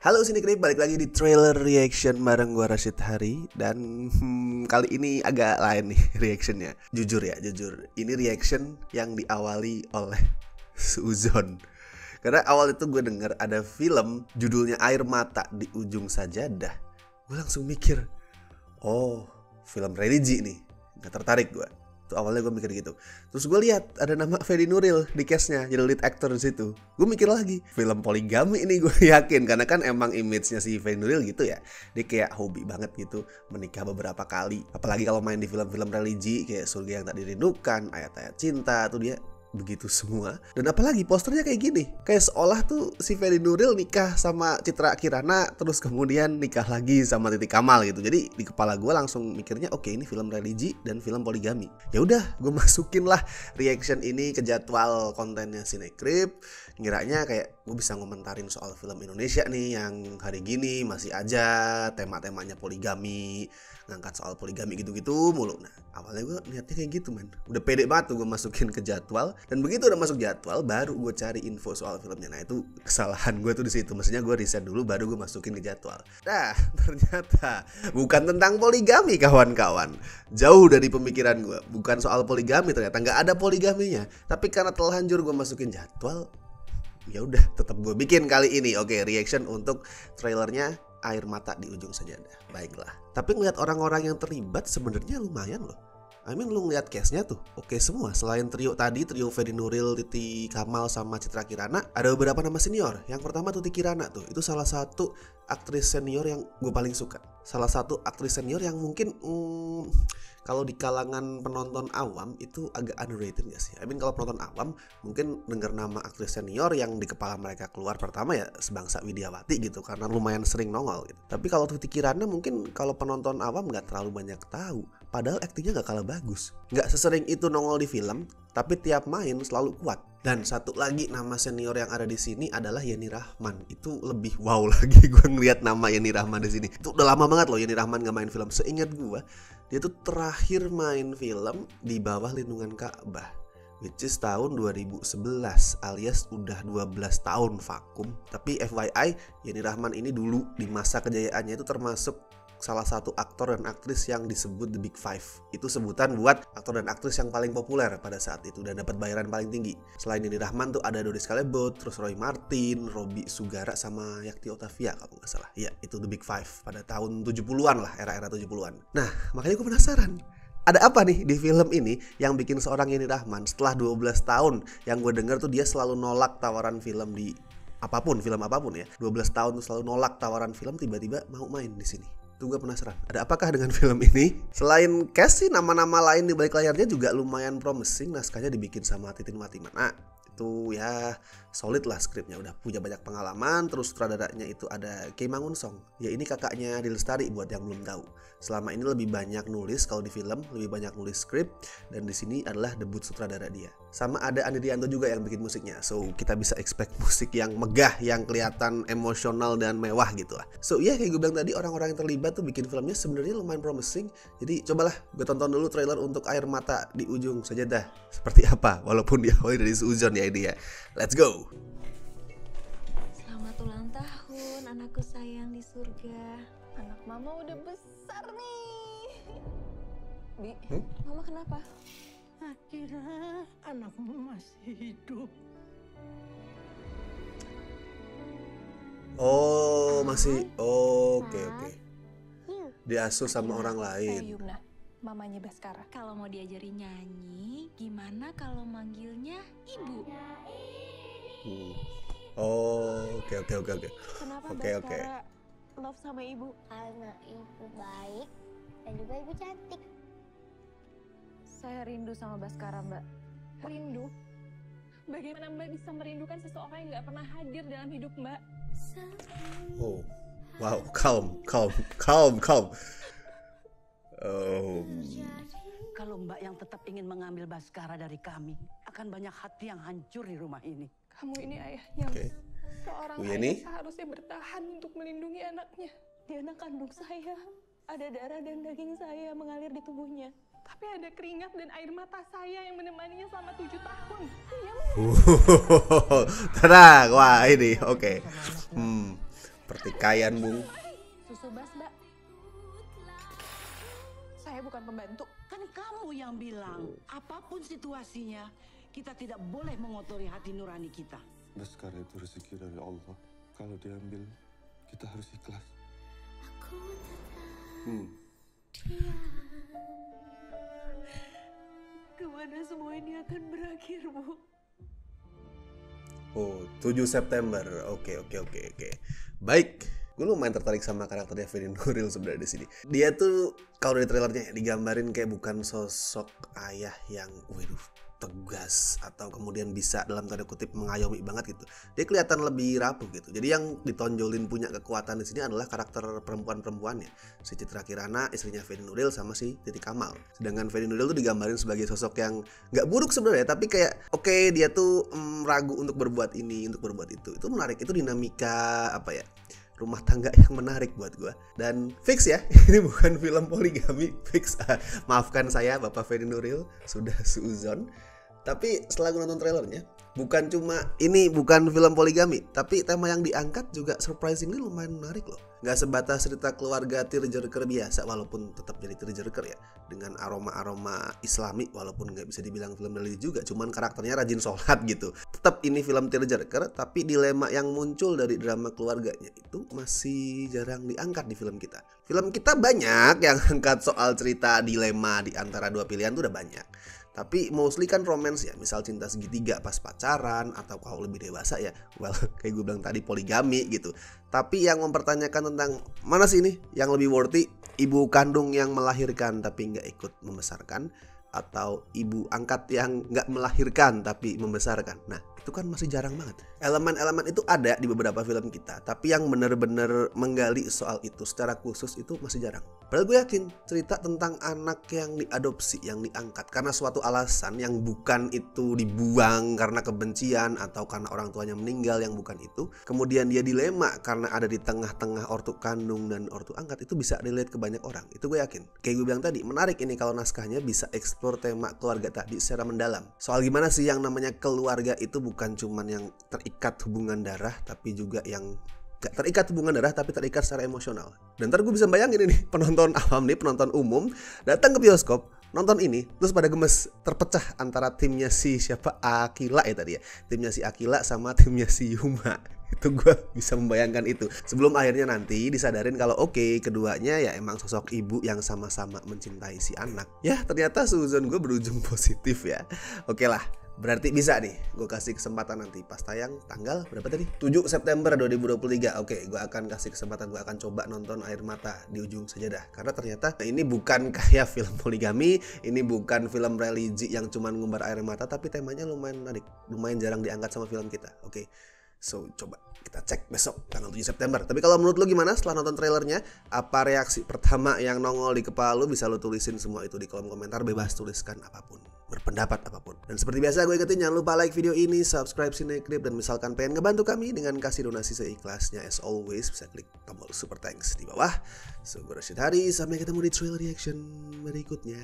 Halo Sinekrip, balik lagi di trailer reaction bareng gua Rashid Hari. Dan kali ini agak lain nih reactionnya. Jujur ya, jujur ini reaction yang diawali oleh Suuzon. Karena awal itu gue denger ada film judulnya Air Mata di Ujung Sajadah. Gue langsung mikir, oh film religi nih, gak tertarik gue. Tuh awalnya gue mikir gitu. Terus gue lihat ada nama Ferry Nuril di cast-nya, jadi lead actor di situ. Gue mikir lagi, film poligami ini gue yakin, karena kan emang image-nya si Ferry Nuril gitu ya. Dia kayak hobi banget gitu menikah beberapa kali. Apalagi kalau main di film-film religi kayak Surga Yang Tak Dirindukan, Ayat-Ayat Cinta, tuh dia begitu semua. Dan apalagi posternya kayak gini, kayak seolah tuh si Ferry Nuril nikah sama Citra Kirana, terus kemudian nikah lagi sama Titi Kamal gitu. Jadi di kepala gue langsung mikirnya, oke, ini film religi dan film poligami. Ya udah, gue masukin lah reaction ini ke jadwal kontennya Sinekrip. Ngiranya kayak gue bisa ngomentarin soal film Indonesia nih yang hari gini masih aja tema-temanya poligami, ngangkat soal poligami gitu-gitu mulu. Nah awalnya gue niatnya kayak gitu man, udah pede banget tuh gue masukin ke jadwal. Dan begitu udah masuk jadwal baru gue cari info soal filmnya. Nah itu kesalahan gue tuh di situ. Maksudnya gue riset dulu baru gue masukin ke jadwal. Nah ternyata bukan tentang poligami kawan-kawan. Jauh dari pemikiran gue. Bukan soal poligami, ternyata nggak ada poligaminya. Tapi karena terlanjur gue masukin jadwal, ya udah tetap gue bikin kali ini. Oke, reaction untuk trailernya Air Mata di Ujung Sajadah. Baiklah. Tapi ngeliat orang-orang yang terlibat sebenarnya lumayan loh. Lu ngeliat cast-nya tuh oke semua. Selain trio tadi, trio Ferry Nuril, Titi Kamal sama Citra Kirana, ada beberapa nama senior. Yang pertama Tuti Kirana tuh, itu salah satu aktris senior yang gue paling suka. Salah satu aktris senior yang mungkin kalau di kalangan penonton awam itu agak underrated gak sih? Kalau penonton awam mungkin dengar nama aktris senior yang di kepala mereka keluar pertama ya Sebangsa Widiawati gitu, karena lumayan sering nongol gitu. Tapi kalau Tuti Kirana mungkin kalau penonton awam gak terlalu banyak tahu. Padahal aktingnya gak kalah bagus. Gak sesering itu nongol di film, tapi tiap main selalu kuat. Dan satu lagi nama senior yang ada di sini adalah Yenny Rahman. Itu lebih wow lagi gue ngeliat nama Yenny Rahman di sini. Itu udah lama banget loh Yenny Rahman gak main film. Seingat gue, dia tuh terakhir main film di Bawah Lindungan Ka'bah, which is tahun 2011, alias udah 12 tahun vakum. Tapi FYI, Yenny Rahman ini dulu di masa kejayaannya itu termasuk salah satu aktor dan aktris yang disebut The Big Five. Itu sebutan buat aktor dan aktris yang paling populer pada saat itu dan dapat bayaran paling tinggi. Selain Yenny Rahman tuh ada Doris Callebaut, terus Roy Martin, Robby Sugara sama Yakti Octavia kalau nggak salah. Ya, itu The Big Five pada tahun 70-an lah, era-era 70-an. Nah, makanya gue penasaran. Ada apa nih di film ini yang bikin seorang Yenny Rahman setelah 12 tahun yang gue denger tuh dia selalu nolak tawaran film di apapun, film apapun ya. 12 tahun tuh selalu nolak tawaran film, tiba-tiba mau main di sini. Tuh gue penasaran, ada apakah dengan film ini? Selain cast sih, nama-nama lain di balik layarnya juga lumayan promising. Naskahnya dibikin sama Titin Watimana. Itu ya solid lah skripnya, udah punya banyak pengalaman. Terus sutradaranya itu ada Kei Mangunsong. Ya ini kakaknya Adi Lestari buat yang belum tahu. Selama ini lebih banyak nulis, kalau di film lebih banyak nulis skrip, dan di sini adalah debut sutradara dia. Sama ada Andi Rianto juga yang bikin musiknya. So kita bisa expect musik yang megah, yang kelihatan emosional dan mewah gitu lah. So iya, kayak gue bilang tadi, orang-orang yang terlibat tuh bikin filmnya sebenarnya lumayan promising. Jadi cobalah gue tonton dulu trailer untuk Air Mata di Ujung Sajadah seperti apa, walaupun diawali dari Suuzon ya ini ya. Let's go. Selamat ulang tahun anakku sayang di surga. Anak mama udah besar nih. Bi, mama kenapa? Akhirnya anakmu masih hidup. Oh masih, oke. Diasuh sama orang Saya lain. Yumna, mamanya Baskara. Kalau mau diajarin nyanyi, gimana kalau manggilnya ibu? Oke. Kenapa Oke. Baskara love sama ibu? Karena ibu baik dan juga ibu cantik. Saya rindu sama Baskara, Mbak. Rindu? Bagaimana Mbak bisa merindukan seseorang yang gak pernah hadir dalam hidup Mbak? Oh, wow, calm. Kalau Mbak yang tetap ingin mengambil Baskara dari kami, akan banyak hati yang hancur di rumah ini. Kamu ini ayahnya. Oke. Seorang Bu ayah Yeni? seharusnya bertahan untuk melindungi anaknya. Dia anak kandung saya. Ada darah dan daging saya mengalir di tubuhnya. Tapi ada keringat dan air mata saya yang menemaninya selama 7 tahun. Dia Tenang, wah ini oke. Pertikaian, Bung. Susu bas, Mbak. Saya bukan pembantu. Kan kamu yang bilang, apapun situasinya, kita tidak boleh mengotori hati nurani kita. Baskara itu rezeki dari Allah. Kalau diambil, kita harus ikhlas. Kemana semua ini akan berakhir, Bu? Oh, 7 September. Oke. Baik. Gue lumayan tertarik sama karakternya Feni Nuril sebenarnya di sini. Dia tuh kalau dari trailernya digambarin kayak bukan sosok ayah yang tegas atau kemudian bisa dalam tanda kutip mengayomi banget gitu. Dia kelihatan lebih rapuh gitu. Jadi yang ditonjolin punya kekuatan di sini adalah karakter perempuan-perempuannya. Si Citra Kirana, istrinya Feni Nuril, sama si Titi Kamal. Sedangkan Feni Nuril tuh digambarin sebagai sosok yang nggak buruk sebenarnya, tapi kayak oke, dia tuh ragu untuk berbuat ini, untuk berbuat itu. Itu menarik, itu dinamika apa ya? Rumah tangga yang menarik buat gue. Dan fix ya, ini bukan film poligami, fix. Maafkan saya Bapak Feni Nuril, sudah suuzon. Tapi setelah gue nonton trailernya, bukan cuma ini bukan film poligami, tapi tema yang diangkat juga surprisingly lumayan menarik loh. Gak sebatas cerita keluarga tearjerker biasa, walaupun tetap jadi tearjerker ya, dengan aroma-aroma islami, walaupun gak bisa dibilang film religi juga, cuman karakternya rajin sholat gitu. Tetap ini film tearjerker, tapi dilema yang muncul dari drama keluarganya itu masih jarang diangkat di film kita. Film kita banyak yang angkat soal cerita dilema di antara dua pilihan tuh udah banyak. Tapi mostly kan romance ya, misal cinta segitiga pas pacaran, atau kalau lebih dewasa ya, well kayak gue bilang tadi poligami gitu. Tapi yang mempertanyakan tentang mana sih ini yang lebih worthy, ibu kandung yang melahirkan tapi nggak ikut membesarkan, atau ibu angkat yang nggak melahirkan tapi membesarkan. Nah itu kan masih jarang banget. Elemen-elemen itu ada di beberapa film kita, tapi yang bener-bener menggali soal itu secara khusus itu masih jarang. Padahal gue yakin cerita tentang anak yang diadopsi, yang diangkat karena suatu alasan yang bukan itu dibuang karena kebencian atau karena orang tuanya meninggal, yang bukan itu. Kemudian dia dilema karena ada di tengah-tengah ortu kandung dan ortu angkat, itu bisa relate ke banyak orang. Itu gue yakin. Kayak gue bilang tadi, menarik ini kalau naskahnya bisa explore tema keluarga tadi secara mendalam. Soal gimana sih yang namanya keluarga itu bukan cuman yang terikat hubungan darah, tapi juga yang gak terikat hubungan darah tapi terikat secara emosional. Dan ntar gue bisa bayangin ini penonton awam nih, penonton umum datang ke bioskop nonton ini terus pada gemes, terpecah antara timnya si siapa, Akila ya tadi ya, timnya si Akila sama timnya si Yuma. Itu gue bisa membayangkan itu sebelum akhirnya nanti disadarin kalau oke, keduanya ya emang sosok ibu yang sama-sama mencintai si anak. Ya ternyata suzon gue berujung positif ya. Oke lah, berarti bisa nih gue kasih kesempatan nanti pas tayang tanggal berapa tadi? 7 September 2023. Oke, gue akan kasih kesempatan, gue akan coba nonton Air Mata di Ujung Sajadah. Karena ternyata ini bukan kayak film poligami, ini bukan film religi yang cuman ngumbar air mata, tapi temanya lumayan menarik, lumayan jarang diangkat sama film kita. Oke. So, coba kita cek besok tanggal 7 September. Tapi kalau menurut lu gimana setelah nonton trailernya? Apa reaksi pertama yang nongol di kepala lu? Bisa lu tulisin semua itu di kolom komentar. Bebas tuliskan apapun, berpendapat apapun. Dan seperti biasa gue ingetin, jangan lupa like video ini, subscribe Cinecrip, dan misalkan pengen ngebantu kami dengan kasih donasi seikhlasnya, as always bisa klik tombol super thanks di bawah. So, gue Rashid Hari, sampai ketemu di trailer reaction berikutnya.